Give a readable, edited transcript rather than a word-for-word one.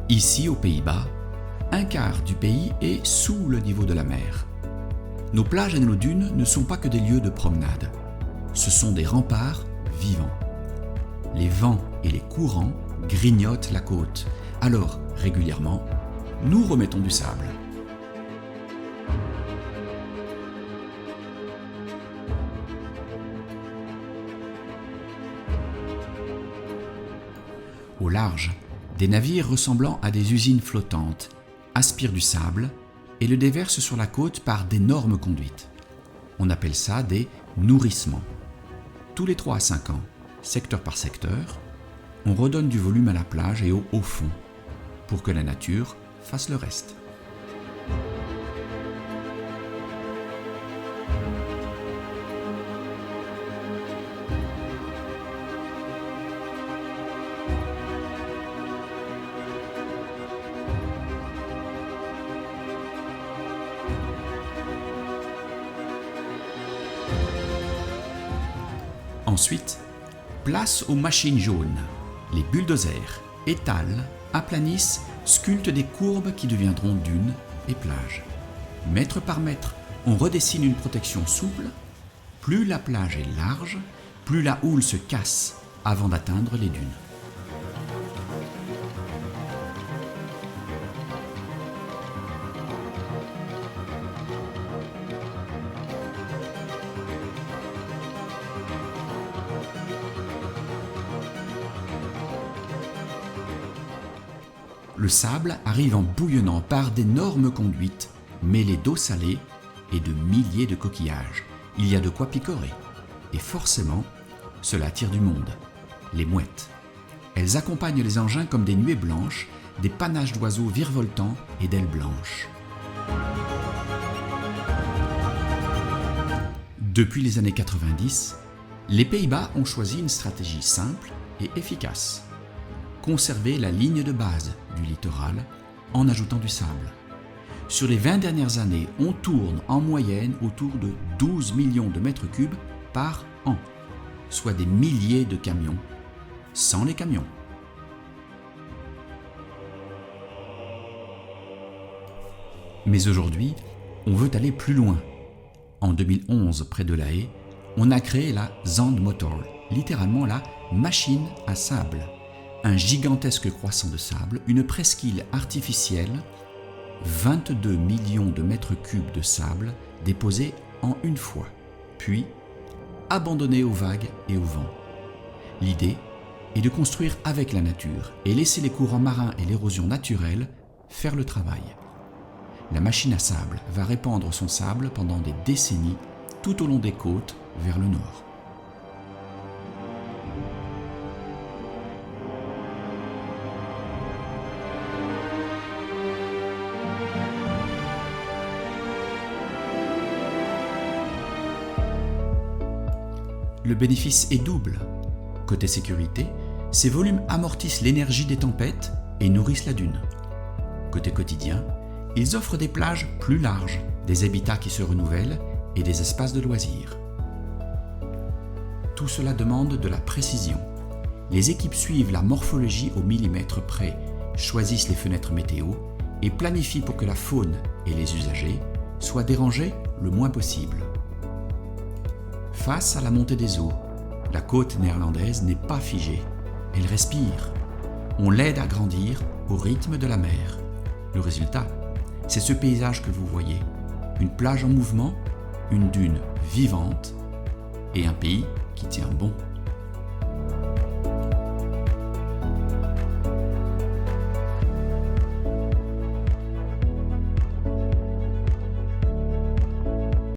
Ici, aux Pays-Bas, un quart du pays est sous le niveau de la mer. Nos plages et nos dunes ne sont pas que des lieux de promenade. Ce sont des remparts vivants. Les vents et les courants grignotent la côte. Alors, régulièrement, nous remettons du sable. Au large, des navires ressemblant à des usines flottantes aspirent du sable et le déversent sur la côte par d'énormes conduites. On appelle ça des nourrissements. Tous les 3 à 5 ans, secteur par secteur, on redonne du volume à la plage et au haut fond pour que la nature fasse le reste. Ensuite, place aux machines jaunes. Les bulldozers étalent, aplanissent, sculptent des courbes qui deviendront dunes et plages. Mètre par mètre, on redessine une protection souple. Plus la plage est large, plus la houle se casse avant d'atteindre les dunes. Le sable arrive en bouillonnant par d'énormes conduites, mêlées d'eau salée et de milliers de coquillages. Il y a de quoi picorer. Et forcément, cela attire du monde. Les mouettes. Elles accompagnent les engins comme des nuées blanches, des panaches d'oiseaux virevoltants et d'ailes blanches. Depuis les années 90, les Pays-Bas ont choisi une stratégie simple et efficace. Conserver la ligne de base du littoral en ajoutant du sable. Sur les 20 dernières années, on tourne en moyenne autour de 12 millions de mètres cubes par an, soit des milliers de camions, sans les camions. Mais aujourd'hui, on veut aller plus loin. En 2011, près de La Haye, on a créé la Zandmotor, littéralement la machine à sable. Un gigantesque croissant de sable, une presqu'île artificielle, 22 millions de mètres cubes de sable déposés en une fois, puis abandonnés aux vagues et au vent. L'idée est de construire avec la nature et laisser les courants marins et l'érosion naturelle faire le travail. La machine à sable va répandre son sable pendant des décennies tout au long des côtes vers le nord. Le bénéfice est double. Côté sécurité, ces volumes amortissent l'énergie des tempêtes et nourrissent la dune. Côté quotidien, ils offrent des plages plus larges, des habitats qui se renouvellent et des espaces de loisirs. Tout cela demande de la précision. Les équipes suivent la morphologie au millimètre près, choisissent les fenêtres météo et planifient pour que la faune et les usagers soient dérangés le moins possible. Face à la montée des eaux, la côte néerlandaise n'est pas figée, elle respire. On l'aide à grandir au rythme de la mer. Le résultat, c'est ce paysage que vous voyez. Une plage en mouvement, une dune vivante et un pays qui tient bon.